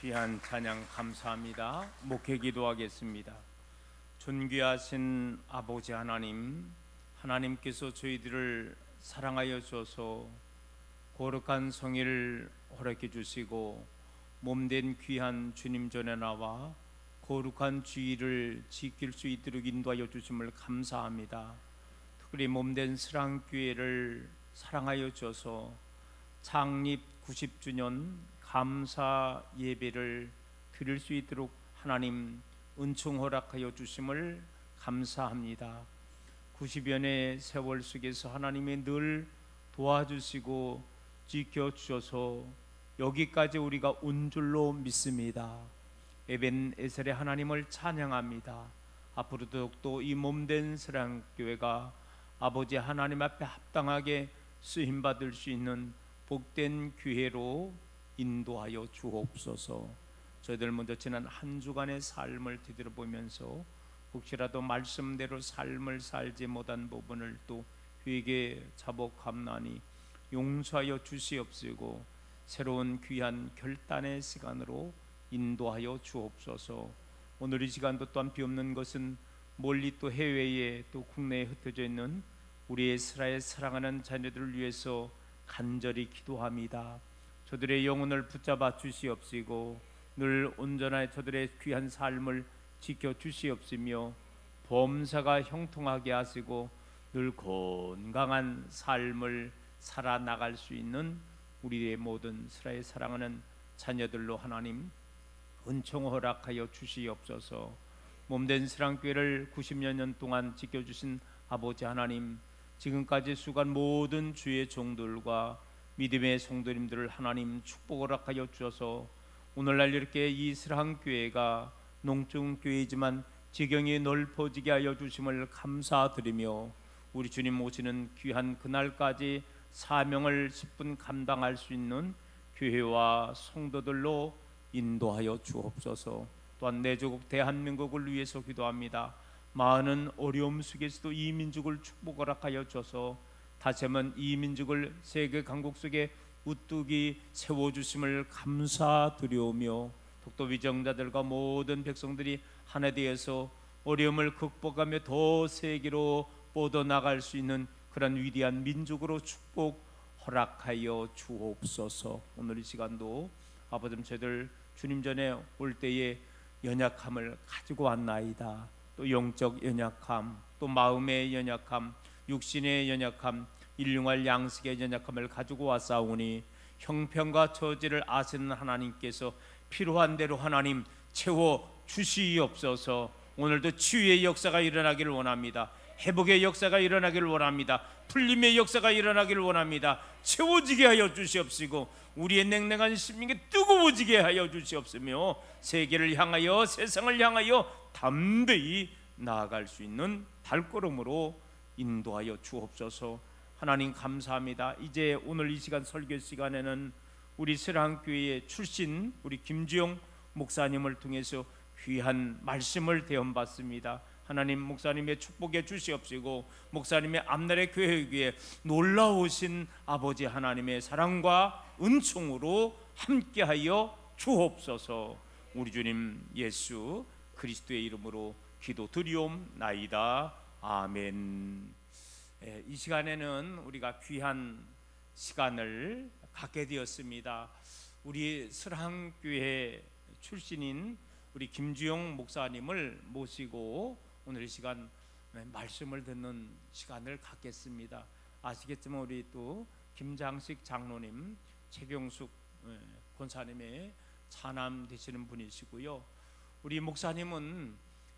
귀한 찬양 감사합니다. 목회 기도하겠습니다. 존귀하신 아버지 하나님, 하나님께서 저희들을 사랑하여 주셔서 거룩한 성일을 허락해 주시고 몸된 귀한 주님 전에 나와 거룩한 주일을 지킬 수 있도록 인도하여 주심을 감사합니다. 특별히 몸된 스랑교회를 사랑하여 주셔서 창립 90주년 감사 예배를 드릴 수 있도록 하나님 은총 허락하여 주심을 감사합니다. 90여년의 세월 속에서 하나님이 늘 도와주시고 지켜주셔서 여기까지 우리가 온 줄로 믿습니다. 에벤에셀의 하나님을 찬양합니다. 앞으로도 또 이 몸된 사랑교회가 아버지 하나님 앞에 합당하게 쓰임받을 수 있는 복된 교회로 인도하여 주옵소서. 저희들 먼저 지난 한 주간의 삶을 되돌아보면서 혹시라도 말씀대로 삶을 살지 못한 부분을 또 회개 자복함나니 용서하여 주시옵시고 새로운 귀한 결단의 시간으로 인도하여 주옵소서. 오늘 이 시간도 또한 비옵는 것은 멀리 또 해외에 또 국내에 흩어져 있는 우리 이스라엘 사랑하는 자녀들을 위해서 간절히 기도합니다. 저들의 영혼을 붙잡아 주시옵시고 늘 온전하게 저들의 귀한 삶을 지켜 주시옵시며 범사가 형통하게 하시고 늘 건강한 삶을 살아나갈 수 있는 우리의 모든 이스라엘 사랑하는 자녀들로 하나님 은총 허락하여 주시옵소서. 몸된 사랑교회를 90여 년 동안 지켜주신 아버지 하나님, 지금까지 수고한 모든 주의 종들과 믿음의 성도님들을 하나님 축복 허락하여 주셔서 오늘날 이렇게 이 사랑교회가 농촌교회이지만 지경이 넓어지게 하여 주심을 감사드리며 우리 주님 오시는 귀한 그날까지 사명을 10분 감당할 수 있는 교회와 성도들로 인도하여 주옵소서. 또한 내 조국 대한민국을 위해서 기도합니다. 많은 어려움 속에서도 이 민족을 축복 허락하여 줘서 다시 한번 이 민족을 세계 강국 속에 우뚝이 세워주심을 감사드리오며 독도 위정자들과 모든 백성들이 하나 되어서 어려움을 극복하며 더 세계로 뻗어나갈 수 있는 그런 위대한 민족으로 축복 허락하여 주옵소서. 오늘 이 시간도 아버지 저희들 주님 전에 올 때에 연약함을 가지고 왔나이다. 또 영적 연약함, 또 마음의 연약함, 육신의 연약함, 일용할 양식의 연약함을 가지고 왔사오니 형편과 처지를 아시는 하나님께서 필요한 대로 하나님 채워 주시옵소서. 오늘도 치유의 역사가 일어나기를 원합니다. 회복의 역사가 일어나기를 원합니다. 풀림의 역사가 일어나기를 원합니다. 채워지게 하여 주시옵시고 우리의 냉랭한 심령이 뜨거워지게 하여 주시옵시며 세계를 향하여 세상을 향하여 담대히 나아갈 수 있는 발걸음으로 인도하여 주옵소서. 하나님 감사합니다. 이제 오늘 이 시간 설교 시간에는 우리 사랑교회의 출신 우리 김주영 목사님을 통해서 귀한 말씀을 대언받습니다. 하나님 목사님의 축복해 주시옵시고 목사님의 앞날의 교회 위에 놀라우신 아버지 하나님의 사랑과 은총으로 함께하여 주옵소서. 우리 주님 예수 그리스도의 이름으로 기도드리옵나이다. 아멘. 이 시간에는 우리가 귀한 시간을 갖게 되었습니다. 우리 설항교회 출신인 우리 김주영 목사님을 모시고 오늘 이 시간 말씀을 듣는 시간을 갖겠습니다. 아시겠지만 우리 또 김장식 장로님, 최경숙 권사님의 차남 되시는 분이시고요. 우리 목사님은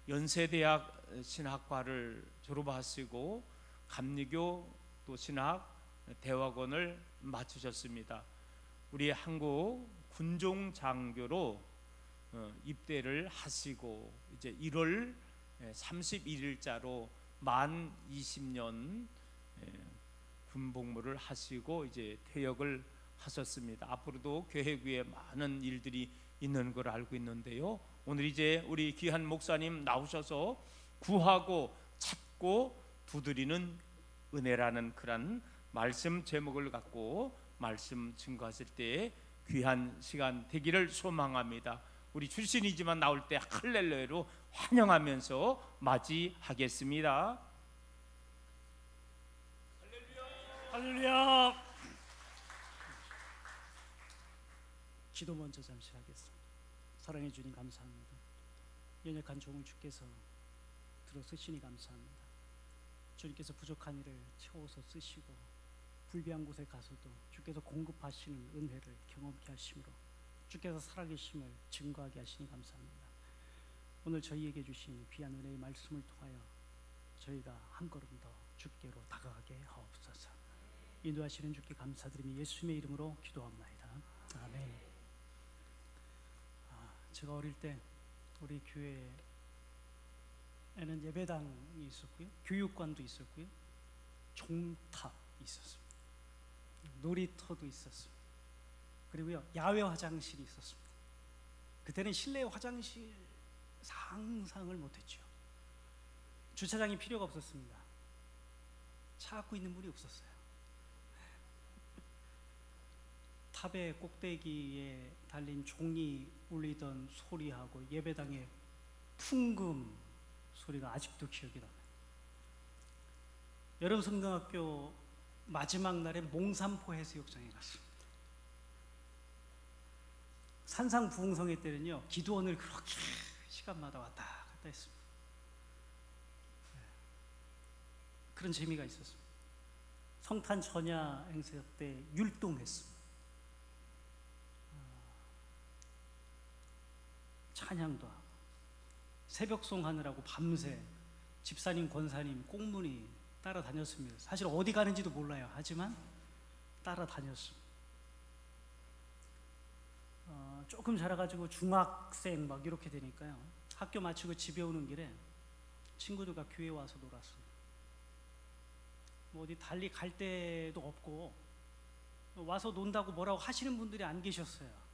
연세대학 신학과를 졸업하시고 감리교 또 신학 대학원을 마치셨습니다. 우리 한국 군종 장교로 입대를 하시고 이제 1월 31일자로 만 20년 군복무를 하시고 이제 퇴역을 하셨습니다. 앞으로도 교회 위에 많은 일들이 있는 걸 알고 있는데요. 오늘 이제 우리 귀한 목사님 나오셔서 구하고 찾고 두드리는 은혜라는 그런 말씀 제목을 갖고 말씀 증거하실 때 귀한 시간 되기를 소망합니다. 우리 출신이지만 나올 때 할렐루야로 환영하면서 맞이하겠습니다. 할렐루야. 기도 먼저 잠시 하겠습니다. 사랑해 주님 감사합니다. 연약한 종을 주께서 들어 쓰시니 감사합니다. 주님께서 부족한 일을 채워서 쓰시고 불비한 곳에 가서도 주께서 공급하시는 은혜를 경험케 하심으로 주께서 살아계심을 증거하게 하시니 감사합니다. 오늘 저희에게 주신 귀한 은혜의 말씀을 통하여 저희가 한 걸음 더 주께로 다가가게 하옵소서. 인도하시는 주께 감사드리며 예수님의 이름으로 기도합나이다. 아멘. 제가 어릴 때 우리 교회에는 예배당이 있었고요, 교육관도 있었고요, 종탑이 있었습니다. 놀이터도 있었습니다. 그리고요, 야외 화장실이 있었습니다. 그때는 실내 화장실 상상을 못했죠. 주차장이 필요가 없었습니다. 차 갖고 있는 분이 없었어요. 탑의 꼭대기에 달린 종이 울리던 소리하고 예배당의 풍금 소리가 아직도 기억이 나요. 여름성경학교 마지막 날에 몽산포 해수욕장에 갔습니다. 산상부흥성회 때는요, 기도원을 그렇게 시간마다 왔다 갔다 했습니다. 그런 재미가 있었습니다. 성탄 전야 행사 때 율동했습니다. 찬양도 하고 새벽송 하느라고 밤새 집사님, 권사님, 꽁무니 따라다녔습니다. 사실 어디 가는지도 몰라요. 하지만 따라다녔습니다. 조금 자라가지고 중학생 막 이렇게 되니까요, 학교 마치고 집에 오는 길에 친구들과 교회 와서 놀았습니다. 뭐 어디 달리 갈 데도 없고 와서 논다고 뭐라고 하시는 분들이 안 계셨어요.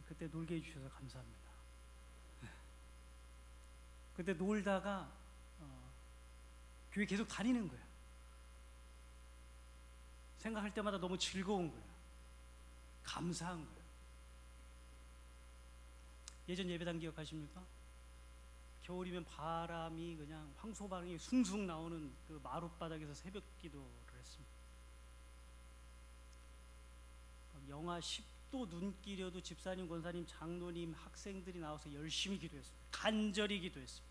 그때 놀게 해주셔서 감사합니다. 그때 놀다가 교회 계속 다니는 거예요. 생각할 때마다 너무 즐거운 거예요. 감사한 거예요. 예전 예배당 기억하십니까? 겨울이면 바람이 그냥 황소방이 숭숭 나오는 그 마룻바닥에서 새벽 기도를 했습니다. 영하 10도 눈길여도 집사님, 권사님, 장로님, 학생들이 나와서 열심히 기도했습니다. 간절히 기도했습니다.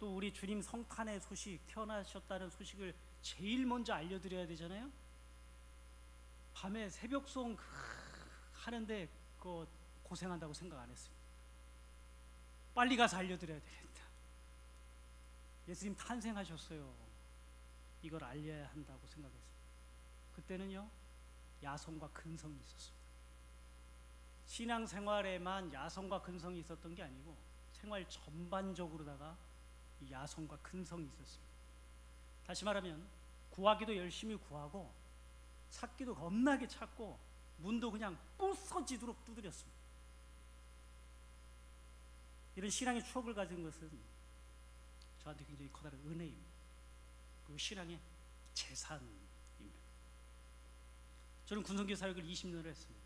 또 우리 주님 성탄의 소식, 태어나셨다는 소식을 제일 먼저 알려드려야 되잖아요. 밤에 새벽송 하는데 그거 고생한다고 생각 안 했습니다. 빨리 가서 알려드려야 되겠다. 예수님 탄생하셨어요. 이걸 알려야 한다고 생각했습니다. 그때는요, 야성과 근성이 있었습니다. 신앙생활에만 야성과 근성이 있었던 게 아니고 생활 전반적으로다가 이 야성과 근성이 있었습니다. 다시 말하면 구하기도 열심히 구하고 찾기도 겁나게 찾고 문도 그냥 부서지도록 두드렸습니다. 이런 신앙의 추억을 가진 것은 저한테 굉장히 커다란 은혜입니다. 그 신앙의 재산입니다. 저는 군성교 사역을 20년을 했습니다.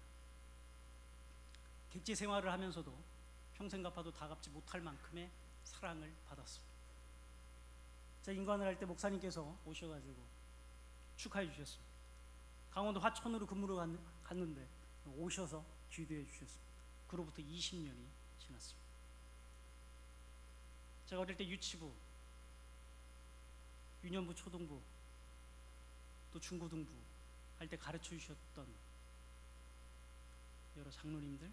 객지 생활을 하면서도 평생 갚아도 다 갚지 못할 만큼의 사랑을 받았습니다. 제가 인관을 할 때 목사님께서 오셔가지고 축하해 주셨습니다. 강원도 화천으로 근무를 갔는데 오셔서 기도해 주셨습니다. 그로부터 20년이 지났습니다. 제가 어릴 때 유치부, 유년부, 초등부, 또 중고등부 할 때 가르쳐 주셨던 여러 장로님들,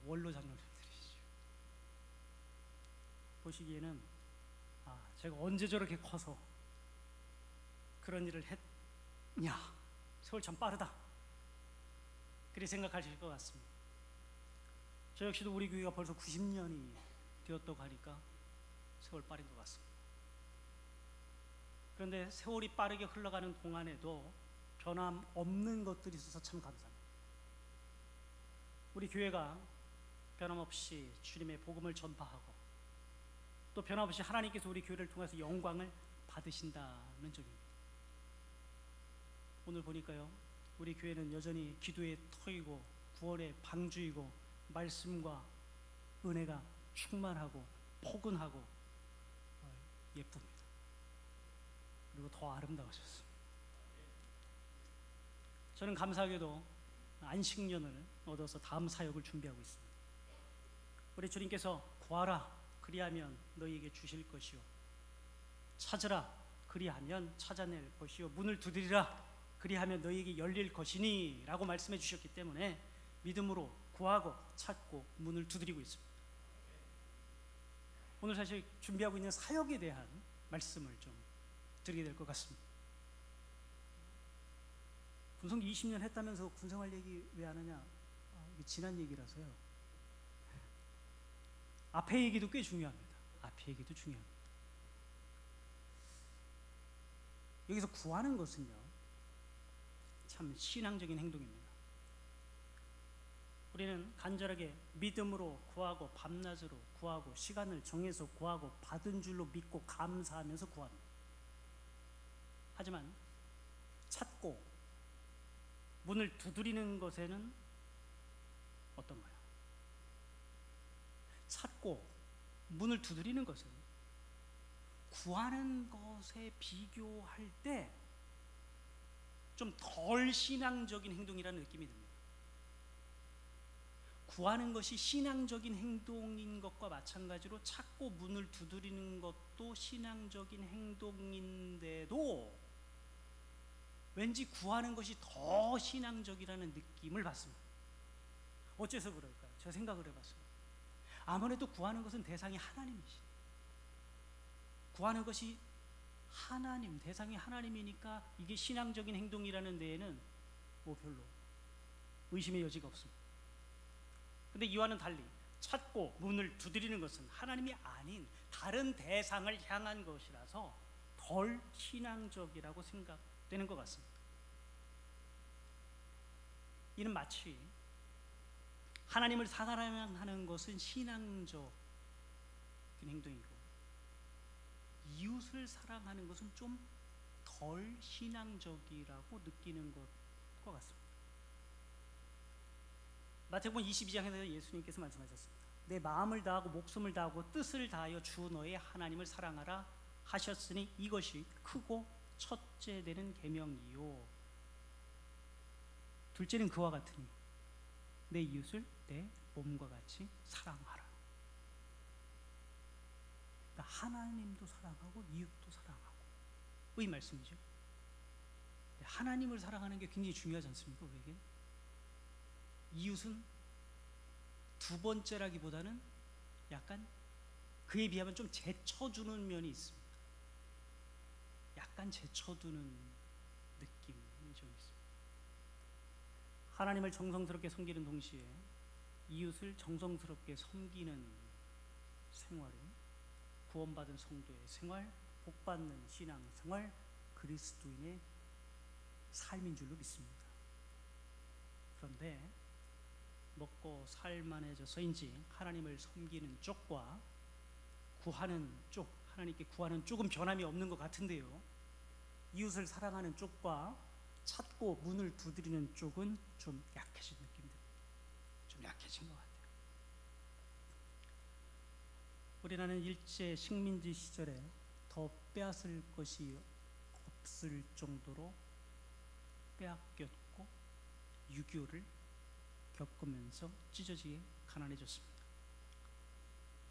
원로 장로님들이시죠. 보시기에는 제가 언제 저렇게 커서 그런 일을 했냐, 세월 참 빠르다, 그렇게 생각하실 것 같습니다. 저 역시도 우리 교회가 벌써 90년이 되었다고 하니까 세월 빠른 것 같습니다. 그런데 세월이 빠르게 흘러가는 동안에도 변함없는 것들이 있어서 참 감사합니다. 우리 교회가 변함없이 주님의 복음을 전파하고 또 변함없이 하나님께서 우리 교회를 통해서 영광을 받으신다는 점입니다. 오늘 보니까요, 우리 교회는 여전히 기도의 터이고 구원의 방주이고 말씀과 은혜가 충만하고 포근하고 예쁩니다. 그리고 더 아름다워졌습니다. 저는 감사하게도 안식년을 얻어서 다음 사역을 준비하고 있습니다. 우리 주님께서 구하라 그리하면 너희에게 주실 것이요 찾으라 그리하면 찾아낼 것이요 문을 두드리라 그리하면 너희에게 열릴 것이니 라고 말씀해 주셨기 때문에 믿음으로 구하고 찾고 문을 두드리고 있습니다. 오늘 사실 준비하고 있는 사역에 대한 말씀을 좀 드리게 될 것 같습니다. 군성기 20년 했다면서 군생활 얘기 왜 안 하냐? 이게 지난 얘기라서요. 앞에 얘기도 꽤 중요합니다. 앞에 얘기도 중요합니다. 여기서 구하는 것은요, 참 신앙적인 행동입니다. 우리는 간절하게 믿음으로 구하고 밤낮으로 구하고 시간을 정해서 구하고 받은 줄로 믿고 감사하면서 구합니다. 하지만 찾고 문을 두드리는 것에는 어떤가요? 찾고 문을 두드리는 것은 구하는 것에 비교할 때 좀 덜 신앙적인 행동이라는 느낌이 듭니다. 구하는 것이 신앙적인 행동인 것과 마찬가지로 찾고 문을 두드리는 것도 신앙적인 행동인데도 왠지 구하는 것이 더 신앙적이라는 느낌을 받습니다. 어째서 그럴까요? 제가 생각을 해봤습니다. 아무래도 구하는 것은 대상이 하나님이시죠. 구하는 것이 하나님, 대상이 하나님이니까 이게 신앙적인 행동이라는 데에는 뭐 별로 의심의 여지가 없습니다. 근데 이와는 달리 찾고 문을 두드리는 것은 하나님이 아닌 다른 대상을 향한 것이라서 덜 신앙적이라고 생각되는 것 같습니다. 이는 마치 하나님을 사랑하는 것은 신앙적인 행동이고 이웃을 사랑하는 것은 좀 덜 신앙적이라고 느끼는 것과 같습니다. 마태복음 22장에서 예수님께서 말씀하셨습니다. 내 마음을 다하고 목숨을 다하고 뜻을 다하여 주 너의 하나님을 사랑하라 하셨으니 이것이 크고 첫째 되는 계명이요 둘째는 그와 같으니 내 이웃을 내 몸과 같이 사랑하라. 그러니까 하나님도 사랑하고 이웃도 사랑하고 이 말씀이죠. 하나님을 사랑하는 게 굉장히 중요하지 않습니까? 우리에게 이웃은 두 번째라기보다는 약간 그에 비하면 좀 제쳐주는 면이 있습니다. 약간 제쳐두는 느낌이 좀 있습니다. 하나님을 정성스럽게 섬기는 동시에 이웃을 정성스럽게 섬기는 생활이 구원받은 성도의 생활, 복받는 신앙생활, 그리스도인의 삶인 줄로 믿습니다. 그런데 먹고 살만해져서인지 하나님을 섬기는 쪽과 구하는 쪽, 하나님께 구하는 쪽은 변함이 없는 것 같은데요. 이웃을 사랑하는 쪽과 찾고 문을 두드리는 쪽은 좀 약해진 느낌입니다. 좀 약해진 것 같아요. 우리나라는 일제 식민지 시절에 더 빼앗을 것이 없을 정도로 빼앗겼고 6.25를 겪으면서 찢어지게 가난해졌습니다.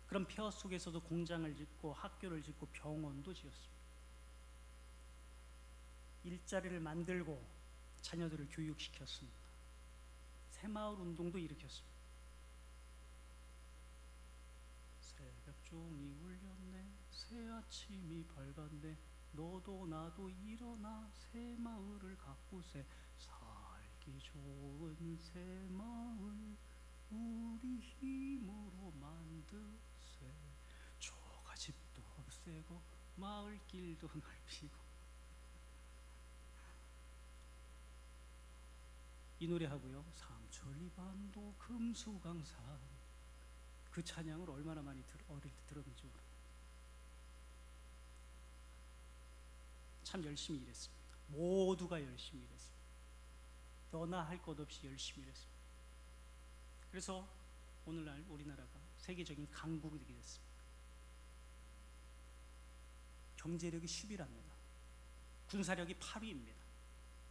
그런 폐허 속에서도 공장을 짓고 학교를 짓고 병원도 지었습니다. 일자리를 만들고 자녀들을 교육시켰습니다. 새마을 운동도 일으켰습니다. 새벽종이 울렸네 새 아침이 밝았네 너도 나도 일어나 새마을을 가꾸세 살기 좋은 새마을 우리 힘으로 만드세 초가집도 없애고 마을길도 넓히고 이 노래하고요 삼천리반도 금수강산 그 찬양을 얼마나 많이 어릴 때 들었는지 모릅니다. 참 열심히 일했습니다. 모두가 열심히 일했습니다. 너나 할 것 없이 열심히 일했습니다. 그래서 오늘날 우리나라가 세계적인 강국이 되게 됐습니다. 경제력이 10위랍니다. 군사력이 8위입니다.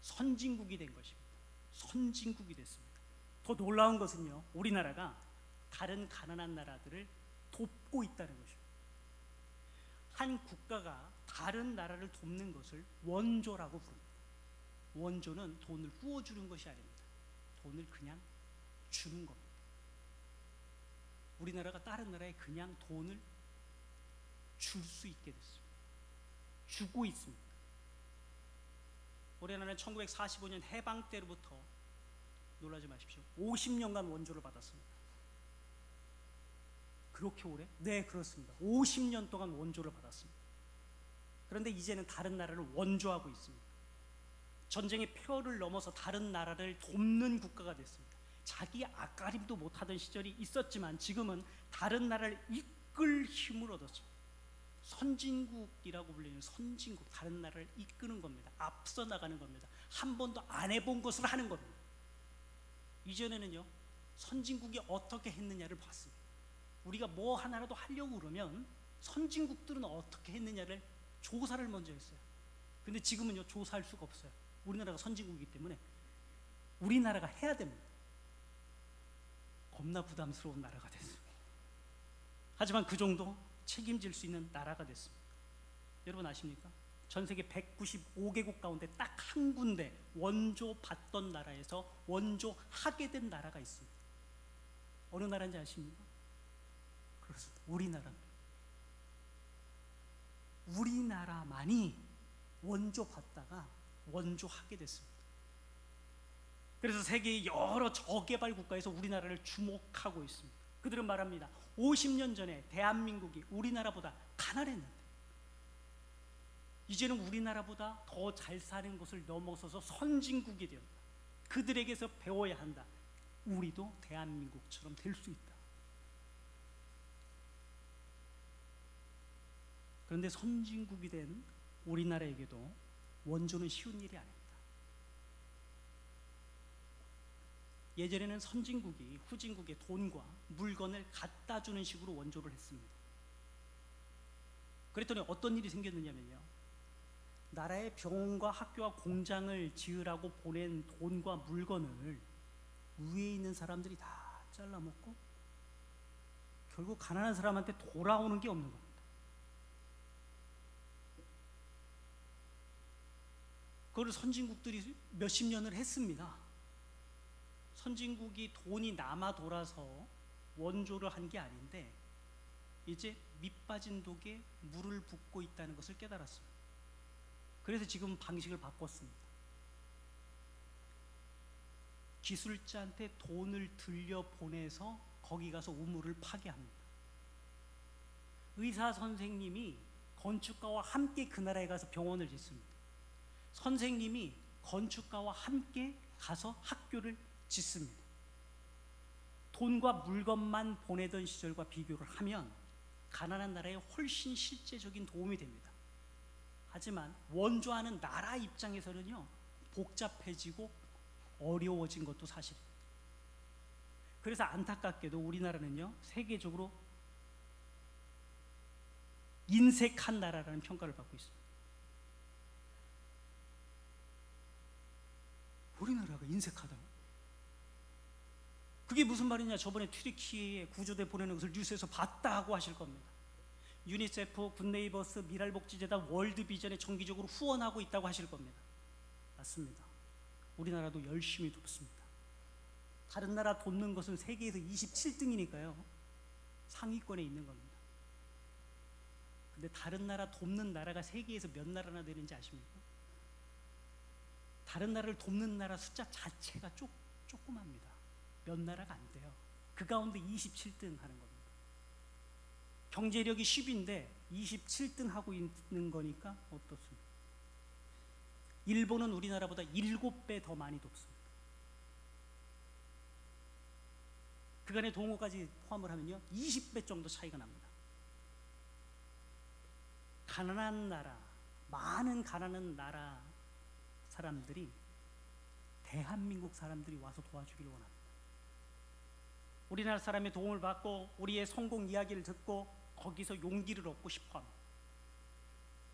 선진국이 된 것입니다. 선진국이 됐습니다. 더 놀라운 것은요, 우리나라가 다른 가난한 나라들을 돕고 있다는 것입니다. 한 국가가 다른 나라를 돕는 것을 원조라고 부릅니다. 원조는 돈을 부어주는 것이 아닙니다. 돈을 그냥 주는 겁니다. 우리나라가 다른 나라에 그냥 돈을 줄 수 있게 됐습니다. 주고 있습니다. 우리나라는 1945년 해방 때로부터, 놀라지 마십시오, 50년간 원조를 받았습니다. 그렇게 오래? 네, 그렇습니다. 50년 동안 원조를 받았습니다. 그런데 이제는 다른 나라를 원조하고 있습니다. 전쟁의 폐허를 넘어서 다른 나라를 돕는 국가가 됐습니다. 자기 앞가림도 못하던 시절이 있었지만 지금은 다른 나라를 이끌 힘을 얻었습니다. 선진국이라고 불리는 선진국, 다른 나라를 이끄는 겁니다. 앞서 나가는 겁니다. 한 번도 안 해본 것을 하는 겁니다. 이전에는요, 선진국이 어떻게 했느냐를 봤습니다. 우리가 뭐 하나라도 하려고 그러면 선진국들은 어떻게 했느냐를 조사를 먼저 했어요. 근데 지금은요, 조사할 수가 없어요. 우리나라가 선진국이기 때문에 우리나라가 해야 됩니다. 겁나 부담스러운 나라가 됐습니다. 하지만 그 정도 책임질 수 있는 나라가 됐습니다. 여러분 아십니까? 전 세계 195개국 가운데 딱 한 군데 원조 받던 나라에서 원조 하게 된 나라가 있습니다. 어느 나라인지 아십니까? 그렇습니다. 우리나라입니다. 우리나라만이 원조 받다가 원조 하게 됐습니다. 그래서 세계의 여러 저개발 국가에서 우리나라를 주목하고 있습니다. 그들은 말합니다. 50년 전에 대한민국이 우리나라보다 가난했는데 이제는 우리나라보다 더 잘 사는 것을 넘어서서 선진국이 되었다. 그들에게서 배워야 한다. 우리도 대한민국처럼 될 수 있다. 그런데 선진국이 된 우리나라에게도 원조는 쉬운 일이 아닙니다. 예전에는 선진국이 후진국에 돈과 물건을 갖다 주는 식으로 원조를 했습니다. 그랬더니 어떤 일이 생겼느냐면요, 나라의 병원과 학교와 공장을 지으라고 보낸 돈과 물건을 위에 있는 사람들이 다 잘라먹고 결국 가난한 사람한테 돌아오는 게 없는 겁니다. 그걸 선진국들이 몇십 년을 했습니다. 선진국이 돈이 남아 돌아서 원조를 한 게 아닌데 이제 밑빠진 독에 물을 붓고 있다는 것을 깨달았습니다. 그래서 지금 방식을 바꿨습니다. 기술자한테 돈을 들려보내서 거기 가서 우물을 파괴합니다. 의사 선생님이 건축가와 함께 그 나라에 가서 병원을 짓습니다. 선생님이 건축가와 함께 가서 학교를 짓습니다. 돈과 물건만 보내던 시절과 비교를 하면 가난한 나라에 훨씬 실제적인 도움이 됩니다. 하지만 원조하는 나라 입장에서는요, 복잡해지고 어려워진 것도 사실입니다. 그래서 안타깝게도 우리나라는요, 세계적으로 인색한 나라라는 평가를 받고 있습니다. 우리나라가 인색하다고? 그게 무슨 말이냐? 저번에 튀르키예에 구조대 보내는 것을 뉴스에서 봤다고 하실 겁니다. 유니세프, 굿네이버스, 미랄복지재단, 월드비전에 정기적으로 후원하고 있다고 하실 겁니다. 맞습니다. 우리나라도 열심히 돕습니다. 다른 나라 돕는 것은 세계에서 27등이니까요 상위권에 있는 겁니다. 근데 다른 나라 돕는 나라가 세계에서 몇 나라나 되는지 아십니까? 다른 나라를 돕는 나라 숫자 자체가 조그맣니다. 몇 나라가 안 돼요. 그 가운데 27등 하는 겁니다. 경제력이 10인데 27등 하고 있는 거니까 어떻습니까? 일본은 우리나라보다 7배 더 많이 돕습니다. 그간의 동호까지 포함을 하면요 20배 정도 차이가 납니다. 가난한 나라, 많은 가난한 나라 사람들이 대한민국 사람들이 와서 도와주기를 원합니다. 우리나라 사람의 도움을 받고 우리의 성공 이야기를 듣고 거기서 용기를 얻고 싶어합니다.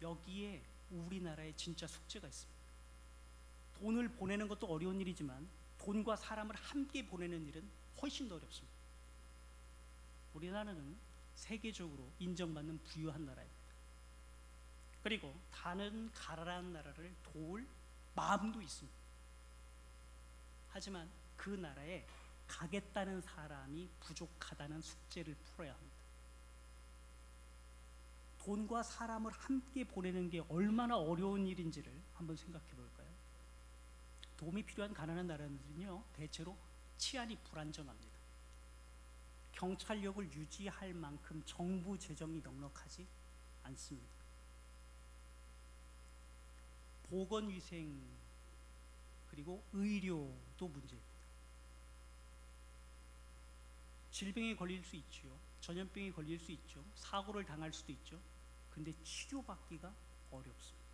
여기에 우리나라의 진짜 숙제가 있습니다. 돈을 보내는 것도 어려운 일이지만 돈과 사람을 함께 보내는 일은 훨씬 더 어렵습니다. 우리나라는 세계적으로 인정받는 부유한 나라입니다. 그리고 다른 가난한 나라를 도울 마음도 있습니다. 하지만 그 나라에 가겠다는 사람이 부족하다는 숙제를 풀어야 합니다. 돈과 사람을 함께 보내는 게 얼마나 어려운 일인지를 한번 생각해 볼까요? 도움이 필요한 가난한 나라들은요, 대체로 치안이 불안정합니다. 경찰력을 유지할 만큼 정부 재정이 넉넉하지 않습니다. 보건위생 그리고 의료도 문제입니다. 질병에 걸릴 수 있죠. 전염병에 걸릴 수 있죠. 사고를 당할 수도 있죠. 근데 치료받기가 어렵습니다.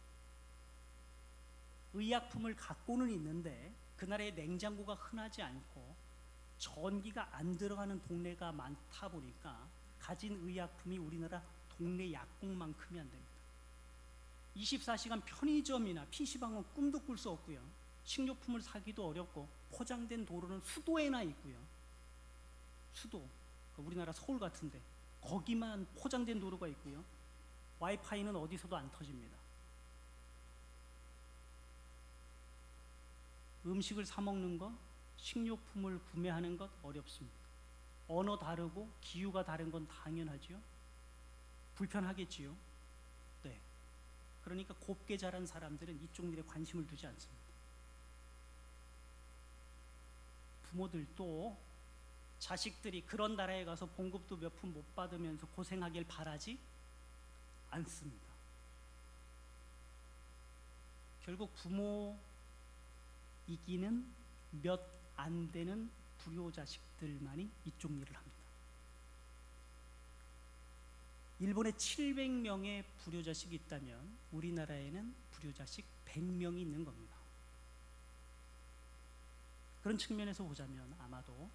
의약품을 갖고는 있는데 그 나라에 냉장고가 흔하지 않고 전기가 안 들어가는 동네가 많다 보니까 가진 의약품이 우리나라 동네 약국만큼이 안 됩니다. 24시간 편의점이나 PC방은 꿈도 꿀 수 없고요. 식료품을 사기도 어렵고 포장된 도로는 수도에나 있고요. 수도, 우리나라 서울 같은데 거기만 포장된 도로가 있고요. 와이파이는 어디서도 안 터집니다. 음식을 사 먹는 것, 식료품을 구매하는 것 어렵습니다. 언어 다르고 기후가 다른 건 당연하지요. 불편하겠지요. 네. 그러니까 곱게 자란 사람들은 이쪽 일에 관심을 두지 않습니다. 부모들도 자식들이 그런 나라에 가서 봉급도 몇 푼 못 받으면서 고생하길 바라지 않습니다. 결국 부모 이기는 몇 안 되는 불효자식들만이 이쪽 일을 합니다. 일본에 700명의 불효자식이 있다면 우리나라에는 불효자식 100명이 있는 겁니다. 그런 측면에서 보자면 아마도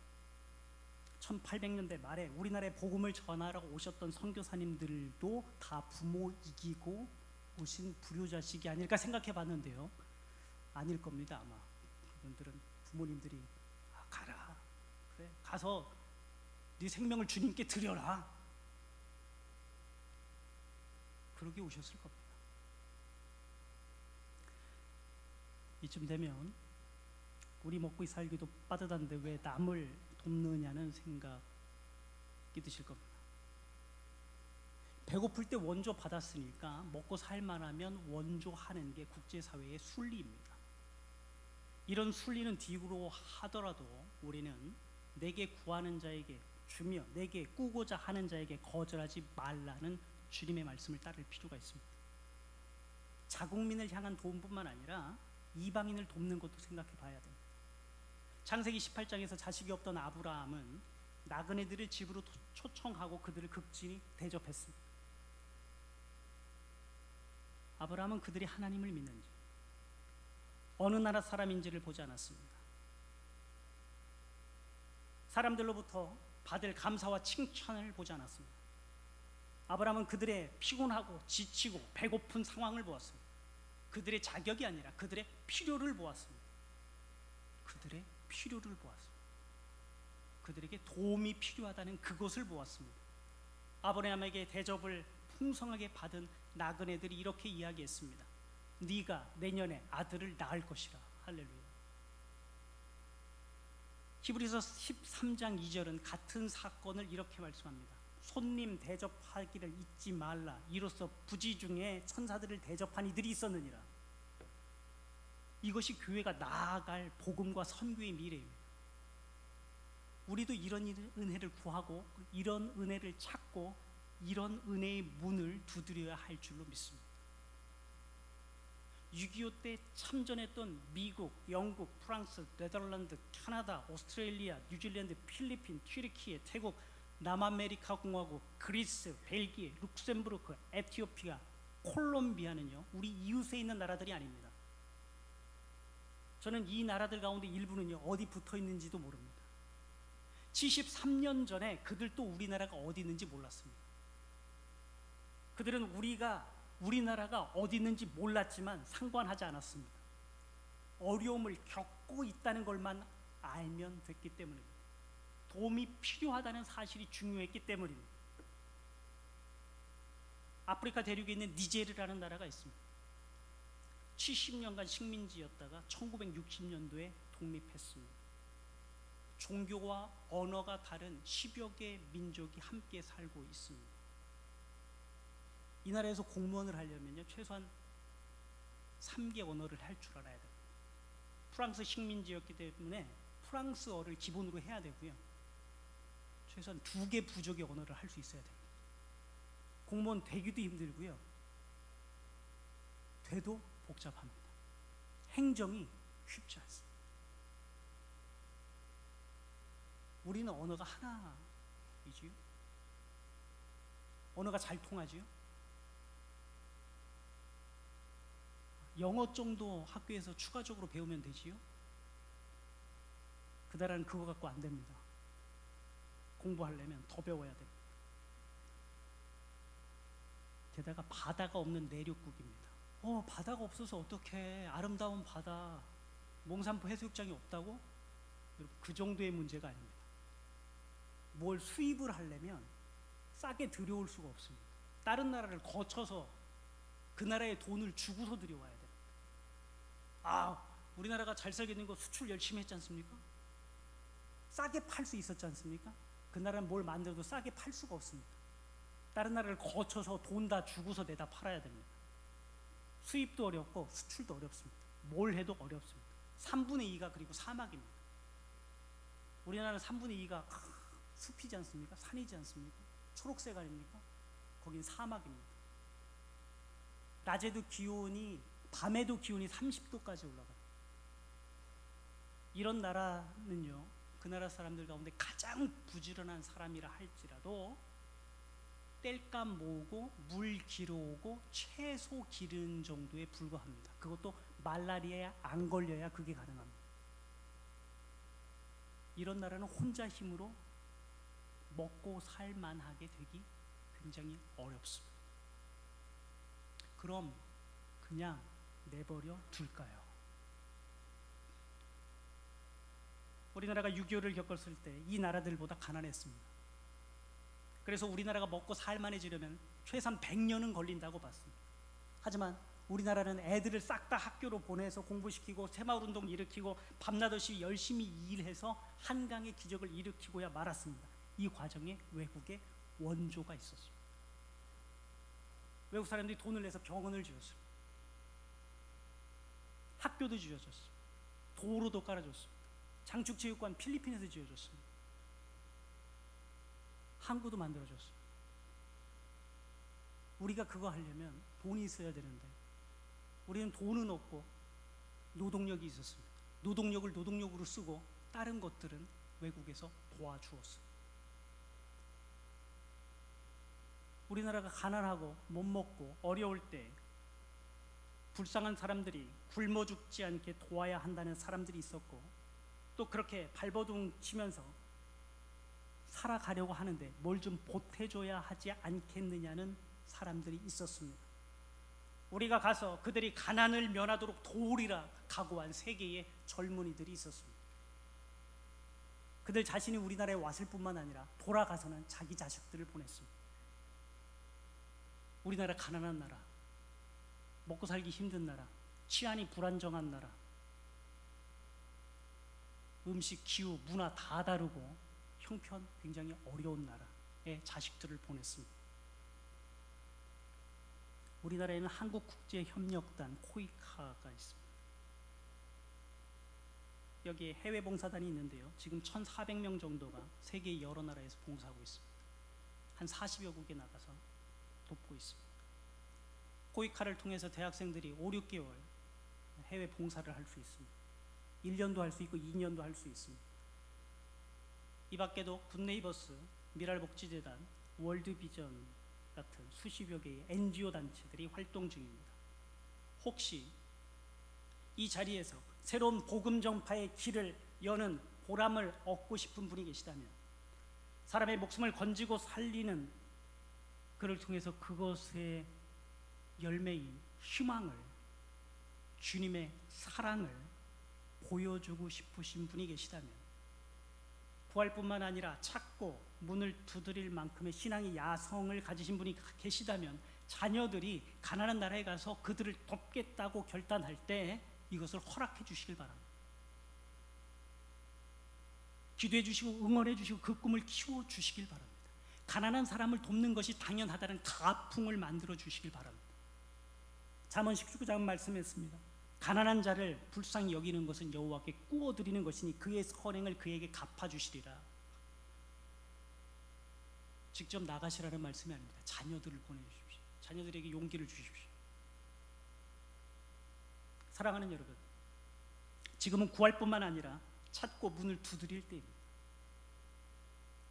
1800년대 말에 우리나라에 복음을 전하러 오셨던 선교사님들도 다 부모 이기고 오신 불효자식이 아닐까 생각해 봤는데요. 아닐 겁니다. 아마 그분들은 부모님들이 가라, 그래 가서 네 생명을 주님께 드려라, 그러게 오셨을 겁니다. 이쯤 되면 우리 먹고 살기도 빠듯한데 왜 남을 돕느냐는 생각이 드실 겁니다. 배고플 때 원조 받았으니까 먹고 살만하면 원조하는 게 국제사회의 순리입니다. 이런 순리는 뒤로 하더라도 우리는 내게 구하는 자에게 주며 내게 꾸고자 하는 자에게 거절하지 말라는 주님의 말씀을 따를 필요가 있습니다. 자국민을 향한 도움뿐만 아니라 이방인을 돕는 것도 생각해 봐야 됩니다. 창세기 18장에서 자식이 없던 아브라함은 나그네들을 집으로 초청하고 그들을 극진히 대접했습니다. 아브라함은 그들이 하나님을 믿는지 어느 나라 사람인지를 보지 않았습니다. 사람들로부터 받을 감사와 칭찬을 보지 않았습니다. 아브라함은 그들의 피곤하고 지치고 배고픈 상황을 보았습니다. 그들의 자격이 아니라 그들의 필요를 보았습니다. 그들의 필요를 보았습니다. 그들에게 도움이 필요하다는 그것을 보았습니다. 아브라함에게 대접을 풍성하게 받은 나그네들이 이렇게 이야기했습니다. 네가 내년에 아들을 낳을 것이라. 할렐루야. 히브리서 13장 2절은 같은 사건을 이렇게 말씀합니다. 손님 대접하기를 잊지 말라. 이로써 부지 중에 천사들을 대접한 이들이 있었느니라. 이것이 교회가 나아갈 복음과 선교의 미래입니다. 우리도 이런 은혜를 구하고 이런 은혜를 찾고 이런 은혜의 문을 두드려야 할 줄로 믿습니다. 6.25 때 참전했던 미국, 영국, 프랑스, 네덜란드, 캐나다, 오스트레일리아, 뉴질랜드, 필리핀, 튀르키예, 태국, 남아메리카 공화국, 그리스, 벨기에, 룩셈부르크, 에티오피아, 콜롬비아는요 우리 이웃에 있는 나라들이 아닙니다. 저는 이 나라들 가운데 일부는요 어디 붙어 있는지도 모릅니다. 73년 전에 그들도 우리나라가 어디 있는지 몰랐습니다. 그들은 우리나라가 어디 있는지 몰랐지만 상관하지 않았습니다. 어려움을 겪고 있다는 것만 알면 됐기 때문입니다. 도움이 필요하다는 사실이 중요했기 때문입니다. 아프리카 대륙에 있는 니제르라는 나라가 있습니다. 70년간 식민지였다가 1960년도에 독립했습니다. 종교와 언어가 다른 10여 개의 민족이 함께 살고 있습니다. 이 나라에서 공무원을 하려면요 최소한 3개 언어를 할 줄 알아야 됩니다. 프랑스 식민지였기 때문에 프랑스어를 기본으로 해야 되고요. 최소한 2개 부족의 언어를 할 수 있어야 됩니다. 공무원 되기도 힘들고요. 돼도 복잡합니다. 행정이 쉽지 않습니다. 우리는 언어가 하나이지요. 언어가 잘 통하지요. 영어 정도 학교에서 추가적으로 배우면 되지요. 그 나라는 그거 갖고 안 됩니다. 공부하려면 더 배워야 됩니다. 게다가 바다가 없는 내륙국입니다. 바다가 없어서 어떡해. 아름다운 바다, 몽산포 해수욕장이 없다고? 여러분, 그 정도의 문제가 아닙니다. 뭘 수입을 하려면 싸게 들여올 수가 없습니다. 다른 나라를 거쳐서 그 나라에 돈을 주고서 들여와야 됩니다. 우리나라가 잘 살겠는 거 수출 열심히 했지 않습니까? 싸게 팔 수 있었지 않습니까? 그 나라는 뭘 만들어도 싸게 팔 수가 없습니다. 다른 나라를 거쳐서 돈 다 주고서 내다 팔아야 됩니다. 수입도 어렵고 수출도 어렵습니다. 뭘 해도 어렵습니다. 3분의 2가 그리고 사막입니다. 우리나라는 3분의 2가 숲이지 않습니까? 산이지 않습니까? 초록색 아닙니까? 거긴 사막입니다. 낮에도 밤에도 기온이 30도까지 올라가요. 이런 나라는요, 그 나라 사람들 가운데 가장 부지런한 사람이라 할지라도 땔감 모으고 물 길어오고 채소 기르는 정도에 불과합니다. 그것도 말라리아에 안 걸려야 그게 가능합니다. 이런 나라는 혼자 힘으로 먹고 살만하게 되기 굉장히 어렵습니다. 그럼 그냥 내버려 둘까요? 우리나라가 6.25를 겪었을 때 이 나라들보다 가난했습니다. 그래서 우리나라가 먹고 살만해지려면 최소한 100년은 걸린다고 봤습니다. 하지만 우리나라는 애들을 싹 다 학교로 보내서 공부시키고 새마을운동 일으키고 밤낮없이 열심히 일해서 한강의 기적을 일으키고야 말았습니다. 이 과정에 외국의 원조가 있었습니다. 외국 사람들이 돈을 내서 병원을 지었습니다. 학교도 지어줬습니다. 도로도 깔아줬습니다. 장축체육관 필리핀에서 지어줬습니다. 항구도 만들어줬습니다. 우리가 그거 하려면 돈이 있어야 되는데 우리는 돈은 없고 노동력이 있었습니다. 노동력을 노동력으로 쓰고 다른 것들은 외국에서 도와주었습니다. 우리나라가 가난하고 못 먹고 어려울 때 불쌍한 사람들이 굶어 죽지 않게 도와야 한다는 사람들이 있었고, 또 그렇게 발버둥 치면서 살아가려고 하는데 뭘 좀 보태줘야 하지 않겠느냐는 사람들이 있었습니다. 우리가 가서 그들이 가난을 면하도록 도우리라 각오한 세계의 젊은이들이 있었습니다. 그들 자신이 우리나라에 왔을 뿐만 아니라 돌아가서는 자기 자식들을 보냈습니다. 우리나라 가난한 나라, 먹고 살기 힘든 나라, 치안이 불안정한 나라, 음식, 기후, 문화 다 다르고 형편 굉장히 어려운 나라에 자식들을 보냈습니다. 우리나라에는 한국국제협력단 코이카가 있습니다. 여기에 해외 봉사단이 있는데요, 지금 1,400명 정도가 세계 여러 나라에서 봉사하고 있습니다. 한 40여 국에 나가서 돕고 있습니다. 코이카를 통해서 대학생들이 5, 6개월 해외 봉사를 할 수 있습니다. 1년도 할 수 있고 2년도 할 수 있습니다. 이 밖에도 굿네이버스, 미랄복지재단, 월드비전 같은 수십여 개의 NGO 단체들이 활동 중입니다. 혹시 이 자리에서 새로운 복음 전파의 길을 여는 보람을 얻고 싶은 분이 계시다면, 사람의 목숨을 건지고 살리는 그를 통해서 그것의 열매인 희망을, 주님의 사랑을 보여주고 싶으신 분이 계시다면, 구할뿐만 아니라 찾고 문을 두드릴 만큼의 신앙의 야성을 가지신 분이 계시다면, 자녀들이 가나안 나라에 가서 그들을 돕겠다고 결단할 때 이것을 허락해 주시길 바랍니다. 기도해 주시고 응원해 주시고 그 꿈을 키워 주시길 바랍니다. 가난한 사람을 돕는 것이 당연하다는 가풍을 만들어 주시길 바랍니다. 잠언 19장 말씀했습니다. 가난한 자를 불쌍히 여기는 것은 여호와께 꾸어드리는 것이니 그의 선행을 그에게 갚아주시리라. 직접 나가시라는 말씀이 아닙니다. 자녀들을 보내주십시오. 자녀들에게 용기를 주십시오. 사랑하는 여러분, 지금은 구할 뿐만 아니라 찾고 문을 두드릴 때입니다.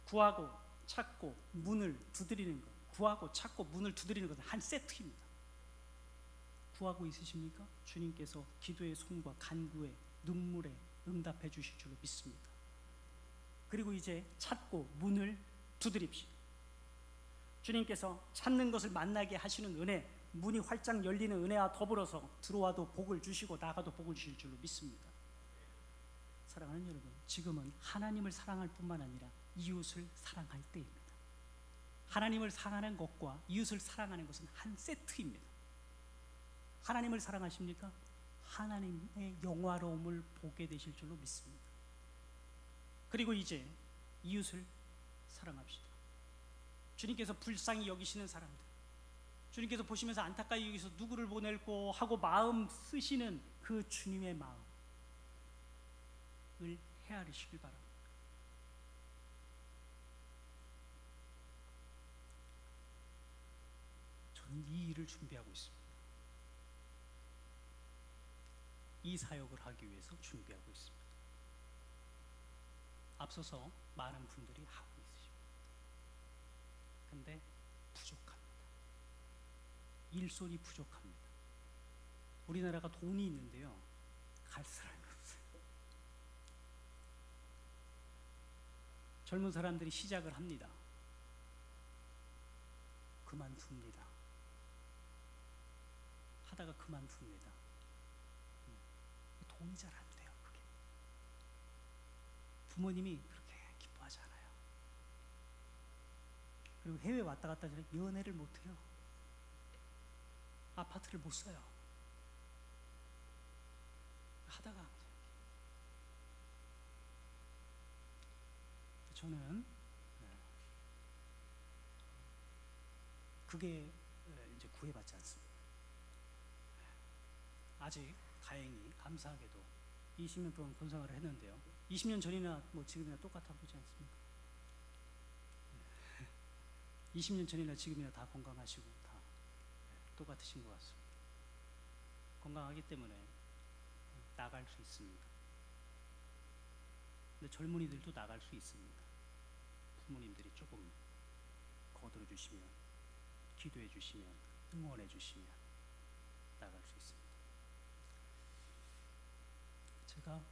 구하고 찾고 문을 두드리는 것, 구하고 찾고 문을 두드리는 것은 한 세트입니다. 구하고 있으십니까? 주님께서 기도의 손과 간구에, 눈물에 응답해 주실 줄로 믿습니다. 그리고 이제 찾고 문을 두드립시다. 주님께서 찾는 것을 만나게 하시는 은혜, 문이 활짝 열리는 은혜와 더불어서 들어와도 복을 주시고 나가도 복을 주실 줄로 믿습니다. 사랑하는 여러분, 지금은 하나님을 사랑할 뿐만 아니라 이웃을 사랑할 때입니다. 하나님을 사랑하는 것과 이웃을 사랑하는 것은 한 세트입니다. 하나님을 사랑하십니까? 하나님의 영화로움을 보게 되실 줄로 믿습니다. 그리고 이제 이웃을 사랑합시다. 주님께서 불쌍히 여기시는 사람들, 주님께서 보시면서 안타까이 여기서 누구를 보낼고 하고 마음 쓰시는 그 주님의 마음을 헤아리시길 바랍니다. 저는 이 일을 준비하고 있습니다. 이 사역을 하기 위해서 준비하고 있습니다. 앞서서 많은 분들이 하고 있으십니다. 근데 부족합니다. 일손이 부족합니다. 우리나라가 돈이 있는데요, 갈 사람이 없어요. 젊은 사람들이 시작을 합니다. 그만둡니다. 하다가 그만둡니다. 돈이 잘 안 돼요. 그게 부모님이 그렇게 기뻐하지 않아요. 그리고 해외 왔다 갔다 하면 연애를 못 해요. 아파트를 못 사요. 하다가 저는 그게 이제 구애받지 않습니다. 아직 다행히 감사하게도 20년 동안 권사를 했는데요. 20년 전이나 뭐 지금이나 똑같아 보지 않습니까? 20년 전이나 지금이나 다 건강하시고 다 똑같으신 것 같습니다. 건강하기 때문에 나갈 수 있습니다. 근데 젊은이들도 나갈 수 있습니다. 부모님들이 조금 거들어 주시면, 기도해 주시면, 응원해 주시면 나갈 수 있습니다. 제가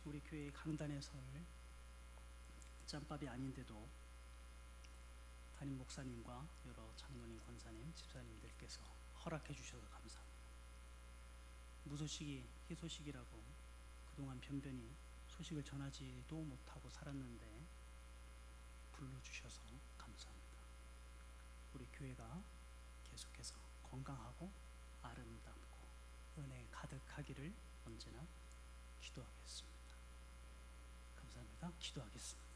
우리 교회 강단에 설 짬밥이 아닌데도 담임 목사님과 여러 장로님, 권사님, 집사님들께서 허락해 주셔서 감사합니다. 무소식이 희소식이라고 그동안 변변히 소식을 전하지도 못하고 살았는데 불러주셔서 감사합니다. 우리 교회가 계속해서 건강하고 아름답고 은혜 가득하기를 언제나 기도하겠습니다. 감사합니다. 기도하겠습니다.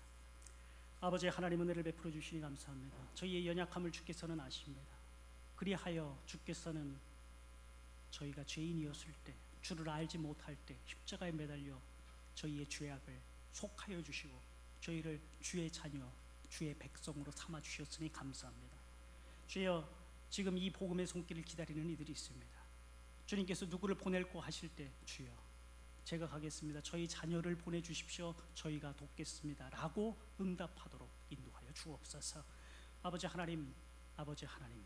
아버지 하나님, 은혜를 베풀어 주시니 감사합니다. 저희의 연약함을 주께서는 아십니다. 그리하여 주께서는 저희가 죄인이었을 때, 주를 알지 못할 때 십자가에 매달려 저희의 죄악을 속하여 주시고 저희를 주의 자녀, 주의 백성으로 삼아 주셨으니 감사합니다. 주여, 지금 이 복음의 손길을 기다리는 이들이 있습니다. 주님께서 누구를 보낼고 하실 때, 주여 제가 가겠습니다, 저희 자녀를 보내주십시오, 저희가 돕겠습니다 라고 응답하도록 인도하여 주옵소서. 아버지 하나님, 아버지 하나님,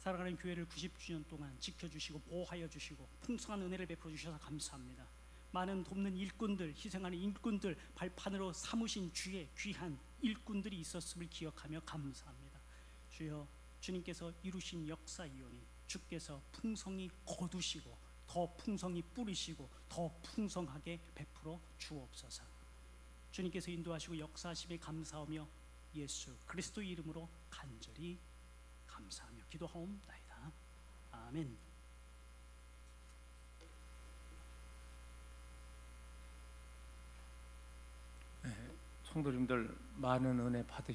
살아가는 교회를 90주년 동안 지켜주시고 보호하여 주시고 풍성한 은혜를 베풀어 주셔서 감사합니다. 많은 돕는 일꾼들, 희생하는 일꾼들, 발판으로 삼으신 주의 귀한 일꾼들이 있었음을 기억하며 감사합니다. 주여, 주님께서 이루신 역사이오니 주께서 풍성히 거두시고 더 풍성히 뿌리시고 더 풍성하게 베풀어 주옵소서. 주님께서 인도하시고 역사하심에 감사하며 예수 그리스도 이름으로 간절히 감사하며 기도하옵나이다. 아멘. 성도님들 많은 은혜 받으시고